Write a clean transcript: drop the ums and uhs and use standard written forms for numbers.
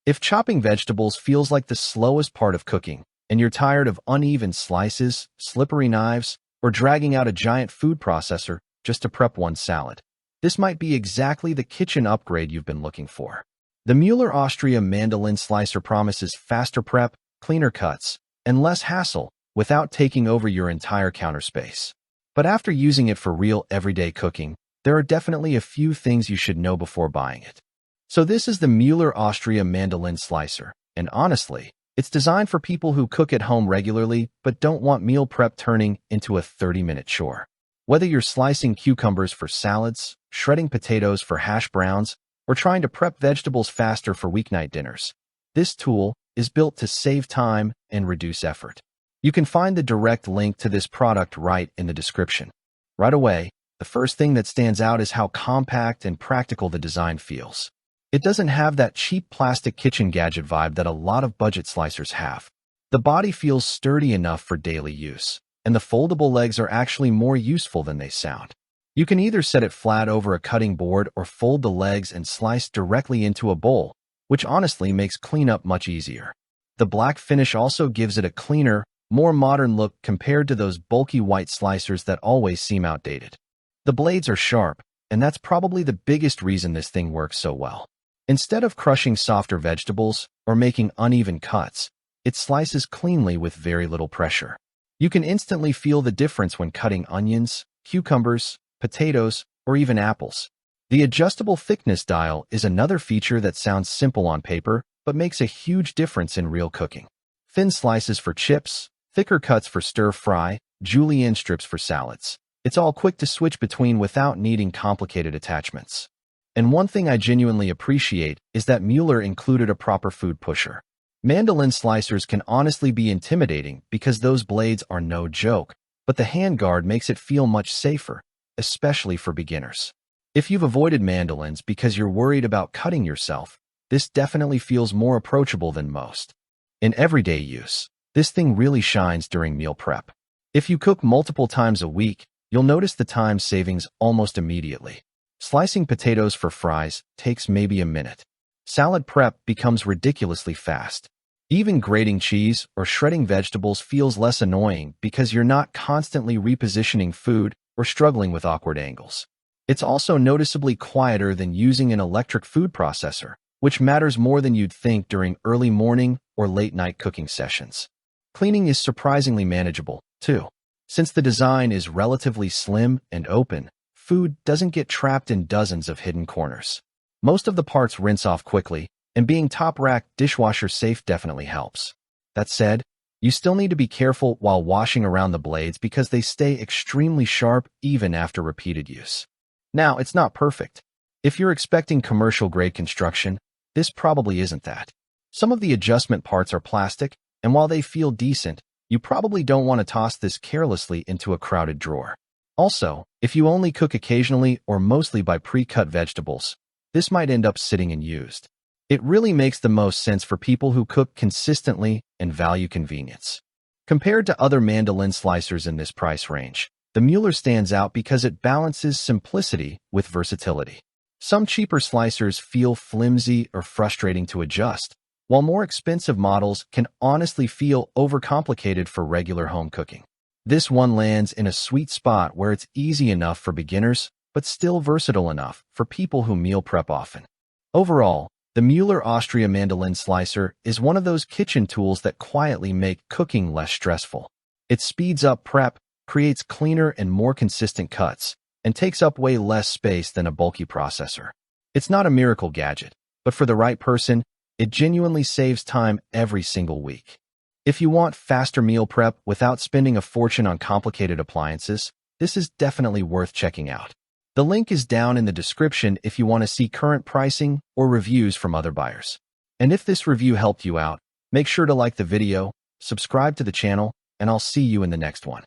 If chopping vegetables feels like the slowest part of cooking, and you're tired of uneven slices, slippery knives, or dragging out a giant food processor just to prep one salad, this might be exactly the kitchen upgrade you've been looking for. The Mueller Austria Mandoline Slicer promises faster prep, cleaner cuts, and less hassle without taking over your entire counter space. But after using it for real everyday cooking, there are definitely a few things you should know before buying it. So this is the Mueller Austria Mandoline Slicer, and honestly, it's designed for people who cook at home regularly but don't want meal prep turning into a 30-minute chore. Whether you're slicing cucumbers for salads, shredding potatoes for hash browns, or trying to prep vegetables faster for weeknight dinners, this tool is built to save time and reduce effort. You can find the direct link to this product right in the description. Right away, the first thing that stands out is how compact and practical the design feels. It doesn't have that cheap plastic kitchen gadget vibe that a lot of budget slicers have. The body feels sturdy enough for daily use, and the foldable legs are actually more useful than they sound. You can either set it flat over a cutting board or fold the legs and slice directly into a bowl, which honestly makes cleanup much easier. The black finish also gives it a cleaner, more modern look compared to those bulky white slicers that always seem outdated. The blades are sharp, and that's probably the biggest reason this thing works so well. Instead of crushing softer vegetables or making uneven cuts, it slices cleanly with very little pressure. You can instantly feel the difference when cutting onions, cucumbers, potatoes, or even apples. The adjustable thickness dial is another feature that sounds simple on paper, but makes a huge difference in real cooking. Thin slices for chips, thicker cuts for stir-fry, julienne strips for salads. It's all quick to switch between without needing complicated attachments. And one thing I genuinely appreciate is that Mueller included a proper food pusher. Mandoline slicers can honestly be intimidating because those blades are no joke, but the handguard makes it feel much safer, especially for beginners. If you've avoided mandolines because you're worried about cutting yourself, this definitely feels more approachable than most. In everyday use, this thing really shines during meal prep. If you cook multiple times a week, you'll notice the time savings almost immediately. Slicing potatoes for fries takes maybe a minute. Salad prep becomes ridiculously fast. Even grating cheese or shredding vegetables feels less annoying because you're not constantly repositioning food or struggling with awkward angles. It's also noticeably quieter than using an electric food processor, which matters more than you'd think during early morning or late-night cooking sessions. Cleaning is surprisingly manageable, too. Since the design is relatively slim and open, food doesn't get trapped in dozens of hidden corners. Most of the parts rinse off quickly, and being top-rack dishwasher safe definitely helps. That said, you still need to be careful while washing around the blades because they stay extremely sharp even after repeated use. Now, it's not perfect. If you're expecting commercial-grade construction, this probably isn't that. Some of the adjustment parts are plastic, and while they feel decent, you probably don't want to toss this carelessly into a crowded drawer. Also, if you only cook occasionally or mostly by pre-cut vegetables, this might end up sitting unused. It really makes the most sense for people who cook consistently and value convenience. Compared to other mandoline slicers in this price range, the Mueller stands out because it balances simplicity with versatility. Some cheaper slicers feel flimsy or frustrating to adjust, while more expensive models can honestly feel overcomplicated for regular home cooking. This one lands in a sweet spot where it's easy enough for beginners, but still versatile enough for people who meal prep often. Overall, the Mueller Austria Mandoline Slicer is one of those kitchen tools that quietly make cooking less stressful. It speeds up prep, creates cleaner and more consistent cuts, and takes up way less space than a bulky processor. It's not a miracle gadget, but for the right person, it genuinely saves time every single week. If you want faster meal prep without spending a fortune on complicated appliances, this is definitely worth checking out. The link is down in the description if you want to see current pricing or reviews from other buyers. And if this review helped you out, make sure to like the video, subscribe to the channel, and I'll see you in the next one.